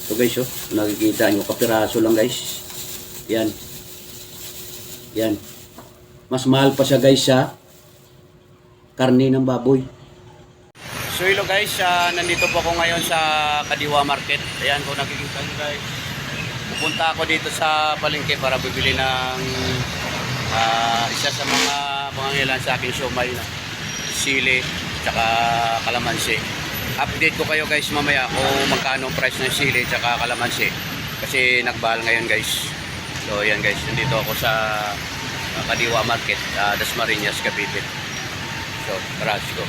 So guys, oh, nakikita nyo, kapiraso lang guys. Yan. Yan. Mas mahal pa siya guys sa karne ng baboy. So hello guys, nandito po ako ngayon sa Kadiwa Market. Ayan, kung nakikita nyo guys, pupunta ako dito sa palengke para bibili ng isa sa mga pangangailangan sa aking siomay na sili tsaka kalamansi. Update ko kayo guys mamaya kung magkano price ng sili tsaka kalamansi kasi nagbahal ngayon guys. So ayan guys, nandito ako sa Kadiwa Market, Dasmariñas, Cavite. So tara, let's go.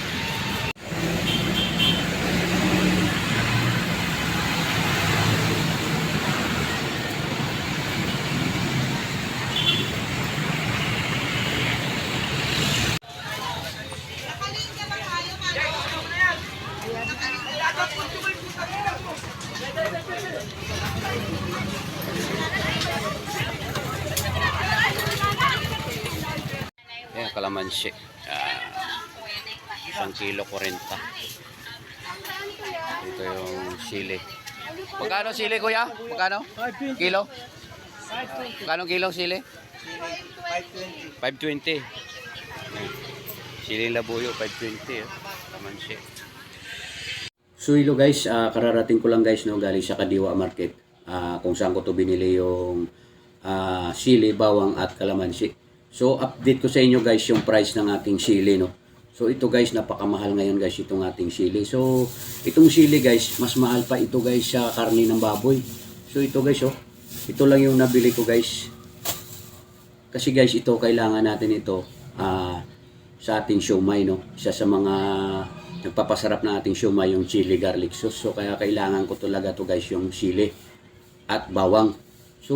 Ayan, kalamansi. 1 kilo 40. Ito yung sili. Magkano sili kuya? Magkano? Kilo? Magkano kilo sili? 520. 520. Sili labuyo 520. Kalamansi. So hello guys, kararating ko lang guys no, galing sa Kadiwa Market, kung saan ko to binili yung sili, bawang at kalamansi. So update ko sa inyo guys yung price ng ating sili no. So ito guys, napakamahal ngayon guys itong ating sili. So itong sili guys, mas mahal pa ito guys sa karne ng baboy. So ito guys oh, ito lang yung nabili ko guys. Kasi guys ito, kailangan natin ito sa ating siomay no. Isa sa mga nagpapasarap na ating siomay yung chili garlic sauce. So kaya kailangan ko talaga to guys yung sili at bawang. So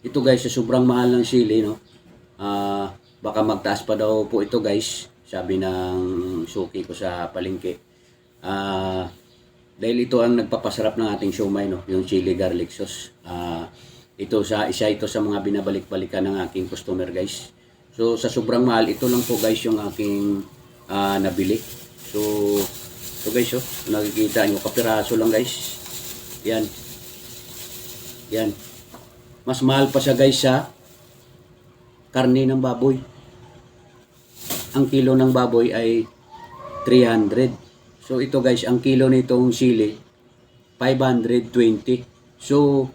ito guys, sa sobrang mahal ng sili no, baka magtaas pa daw po ito guys, sabi ng suki ko sa palengke. Dahil ito ang nagpapasarap ng ating siomay no, yung chili garlic sauce. Ito isa ito sa mga binabalik-balikan ng aking customer guys. So sa sobrang mahal, ito lang po guys yung aking nabili. So guys oh, nakikita nyo, kapiraso lang guys. Yan. Yan. Mas mahal pa siya guys sa karne ng baboy. Ang kilo ng baboy ay 300. So ito guys, ang kilo nitong sili 520. So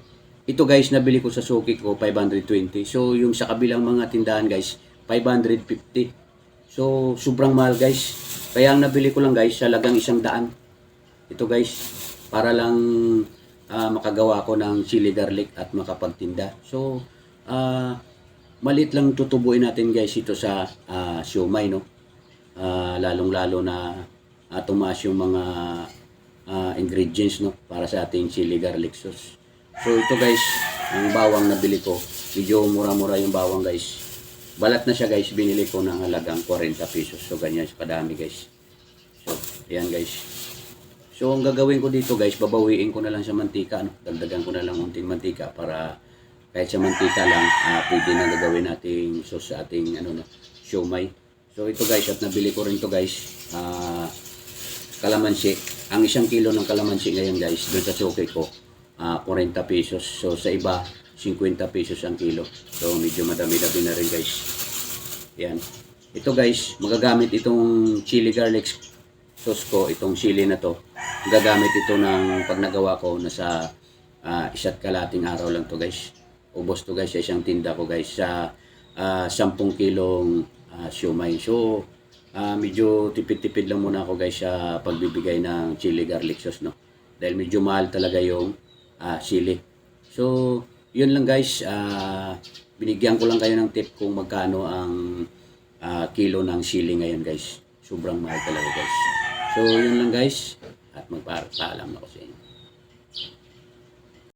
ito guys, nabili ko sa suki ko 520. So yung sa kabilang mga tindahan guys 550. So sobrang mahal guys. Kaya ang nabili ko lang guys, halagang 100. Ito guys, para lang makagawa ko ng chili garlic at makapagtinda. So maliit lang tutubuin natin guys ito sa siomay no. Lalong-lalo na tumaas yung mga ingredients no para sa ating chili garlic sauce. So ito guys, ang bawang nabili ko, medyo mura-mura yung bawang guys. Balat na siya guys, binili ko ng halagang 40 pesos. So ganyan sa kadami guys. So ayan guys. So ang gagawin ko dito guys, babawiin ko na lang sa mantika no. Dagdagan ko na lang unting mantika para kahit sa mantika lang, pwede na gagawin nating sauce sa ating siomay. So ito guys, at nabili ko rin to guys, kalamansi. Ang 1 kilo ng kalamansi ngayon guys, doon sa suki ko, 40 pesos. So sa iba, 50 pesos ang kilo. So medyo madami-dami na rin guys. Yan. Ito guys, magagamit itong chili garlic sauce ko, itong sili na to. Gagamit ito ng pag nagawa ko, nasa 1.5 araw lang to guys. Ubos to guys sa isang tinda ko guys sa 10 kilong siomay. So medyo tipid-tipid lang muna ako guys sa pagbibigay ng chili garlic sauce no. Dahil medyo mahal talaga yung sili. So yun lang guys, binigyan ko lang kayo ng tip kung magkano ang kilo ng sili ngayon guys. Sobrang mahal talaga guys. So yun lang guys, at magpapaalam ako sa inyo.